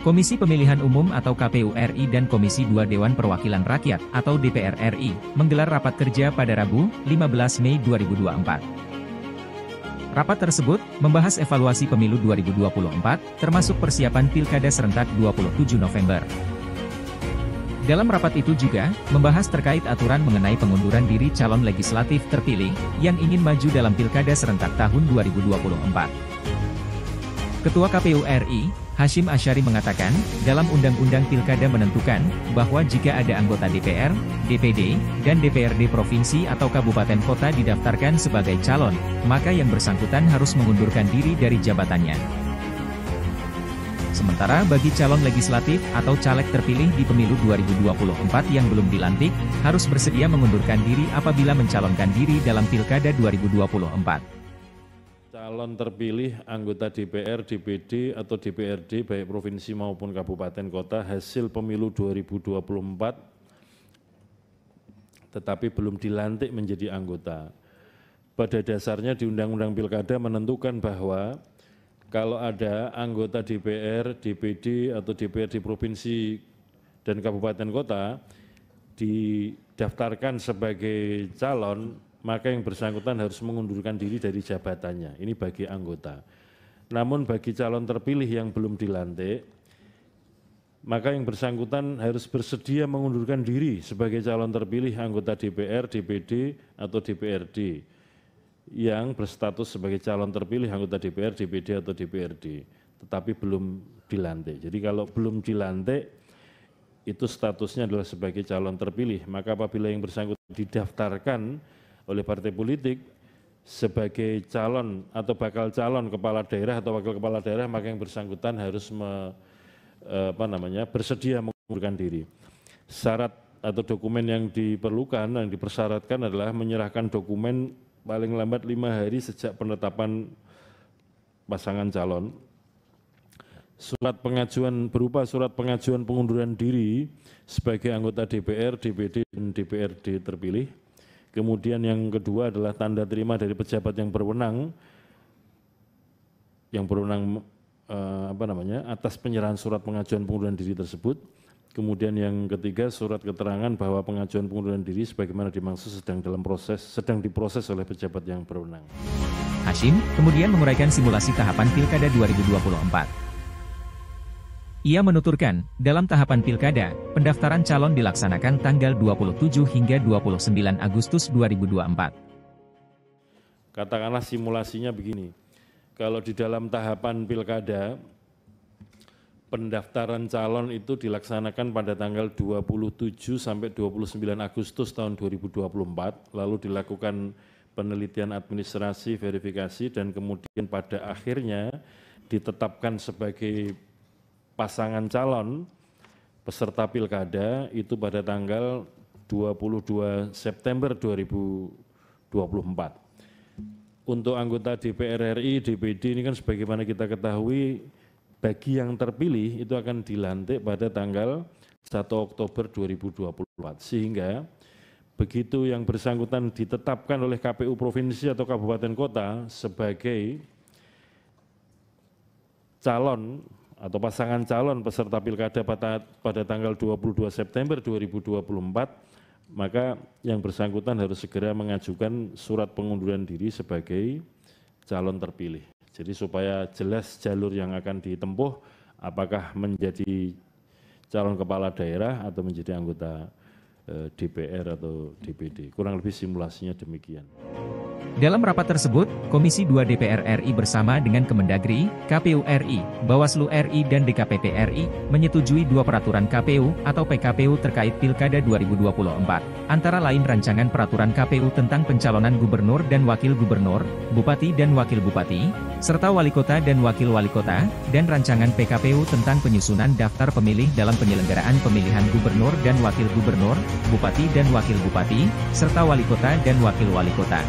Komisi Pemilihan Umum atau KPU RI dan Komisi 2 Dewan Perwakilan Rakyat atau DPR RI menggelar rapat kerja pada Rabu, 15 Mei 2024. Rapat tersebut membahas evaluasi pemilu 2024, termasuk persiapan Pilkada serentak 27 November. Dalam rapat itu juga membahas terkait aturan mengenai pengunduran diri calon legislatif terpilih yang ingin maju dalam Pilkada serentak tahun 2024. Ketua KPU RI, Hasyim Asyari mengatakan, dalam Undang-Undang Pilkada menentukan, bahwa jika ada anggota DPR, DPD, dan DPRD Provinsi atau Kabupaten Kota didaftarkan sebagai calon, maka yang bersangkutan harus mengundurkan diri dari jabatannya. Sementara bagi calon legislatif atau caleg terpilih di pemilu 2024 yang belum dilantik, harus bersedia mengundurkan diri apabila mencalonkan diri dalam Pilkada 2024. Calon terpilih anggota DPR, DPD, atau DPRD baik provinsi maupun kabupaten kota hasil pemilu 2024 tetapi belum dilantik menjadi anggota. Pada dasarnya di Undang-Undang Pilkada menentukan bahwa kalau ada anggota DPR, DPD, atau DPRD provinsi dan kabupaten kota didaftarkan sebagai calon, maka yang bersangkutan harus mengundurkan diri dari jabatannya. Ini bagi anggota. Namun bagi calon terpilih yang belum dilantik, maka yang bersangkutan harus bersedia mengundurkan diri sebagai calon terpilih anggota DPR, DPD, atau DPRD yang berstatus sebagai calon terpilih anggota DPR, DPD, atau DPRD, tetapi belum dilantik. Jadi kalau belum dilantik, itu statusnya adalah sebagai calon terpilih. Maka apabila yang bersangkutan didaftarkan oleh partai politik sebagai calon atau bakal calon kepala daerah atau wakil kepala daerah, maka yang bersangkutan harus bersedia mengundurkan diri. Syarat atau dokumen yang diperlukan, yang dipersyaratkan adalah menyerahkan dokumen paling lambat 5 hari sejak penetapan pasangan calon. Surat pengajuan berupa surat pengajuan pengunduran diri sebagai anggota DPR, DPD, dan DPRD terpilih. Kemudian yang kedua adalah tanda terima dari pejabat yang berwenang atas penyerahan surat pengajuan pengunduran diri tersebut. Kemudian yang ketiga, surat keterangan bahwa pengajuan pengunduran diri sebagaimana dimaksud sedang diproses oleh pejabat yang berwenang. Hasyim kemudian menguraikan simulasi tahapan Pilkada 2024. Ia menuturkan, dalam tahapan Pilkada, pendaftaran calon dilaksanakan tanggal 27 hingga 29 Agustus 2024. Katakanlah simulasinya begini, kalau di dalam tahapan Pilkada, pendaftaran calon itu dilaksanakan pada tanggal 27 sampai 29 Agustus tahun 2024, lalu dilakukan penelitian administrasi, verifikasi, dan kemudian pada akhirnya ditetapkan sebagai pasangan calon peserta Pilkada itu pada tanggal 22 September 2024. Untuk anggota DPR RI, DPD ini kan sebagaimana kita ketahui, bagi yang terpilih itu akan dilantik pada tanggal 1 Oktober 2024. Sehingga begitu yang bersangkutan ditetapkan oleh KPU Provinsi atau Kabupaten Kota sebagai calon atau pasangan calon peserta Pilkada pada tanggal 22 September 2024, maka yang bersangkutan harus segera mengajukan surat pengunduran diri sebagai calon terpilih. Jadi supaya jelas jalur yang akan ditempuh, apakah menjadi calon kepala daerah atau menjadi anggota DPR atau DPD. Kurang lebih simulasinya demikian. Dalam rapat tersebut, Komisi 2 DPR RI bersama dengan Kemendagri, KPU RI, Bawaslu RI dan DKPP RI, menyetujui 2 peraturan KPU atau PKPU terkait Pilkada 2024, antara lain Rancangan Peraturan KPU tentang pencalonan gubernur dan wakil gubernur, bupati dan wakil bupati, serta wali kota dan wakil wali kota, dan Rancangan PKPU tentang penyusunan daftar pemilih dalam penyelenggaraan pemilihan gubernur dan wakil gubernur, bupati dan wakil bupati, serta wali kota dan wakil wali kota.